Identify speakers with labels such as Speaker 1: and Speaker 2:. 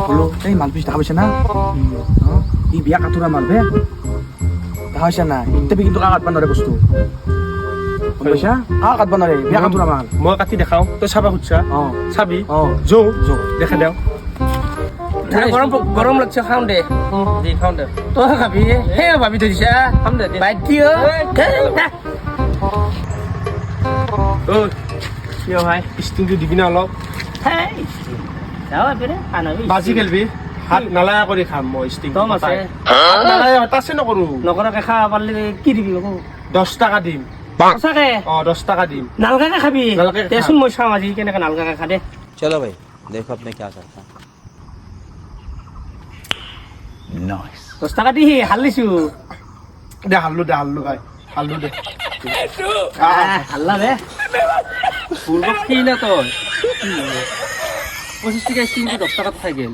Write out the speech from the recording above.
Speaker 1: হলো এই মালপিস দেখা পাইছে না ই বিয়া কাতুরা মারবে দেখা পাইছে না ইত্যাদি কিন্তু কাকাত বানরে বস্তু গম পাইছা কাকাত বানরে বিয়া কাতুরা মাল
Speaker 2: মই কাটি দেখাও তই চাবা খুঁজছা চাবি
Speaker 1: যৌ
Speaker 2: দেখে দেও
Speaker 3: গরম গরম লাগছে খাও দে খাও দে তো খাবি হে ভাবি থৈছা খাম দে বাইক দিও
Speaker 2: ঐ কি ভাই ষ্টিংটো দিবি না অলপ বাজি খেলবি হাত নালাগা কৰি খাম মই ষ্টিং
Speaker 3: দম আছে
Speaker 2: নালাগা তাছে নকৰো
Speaker 3: নকৰাকে খাব পাৰিলে কি দিবি
Speaker 2: 10 টাকা দিম
Speaker 3: সঁচাকে
Speaker 2: 10 টাকা দিম
Speaker 3: নালগাকে খাবি
Speaker 2: নালগাকে খাম।
Speaker 3: দেচোন মই চাওঁ আজি কেনেকে নালগাকে খা দে
Speaker 4: चलो भाई देखो अपने क्या करता है
Speaker 3: 10 টাকা দি হাল দিছো
Speaker 2: দে হাল্লু ভাই হাল্লু দে
Speaker 3: হাল্লা দে পূর্ব কি না তোর 25 টাকা স্টিং 10 টাকা খাই গেল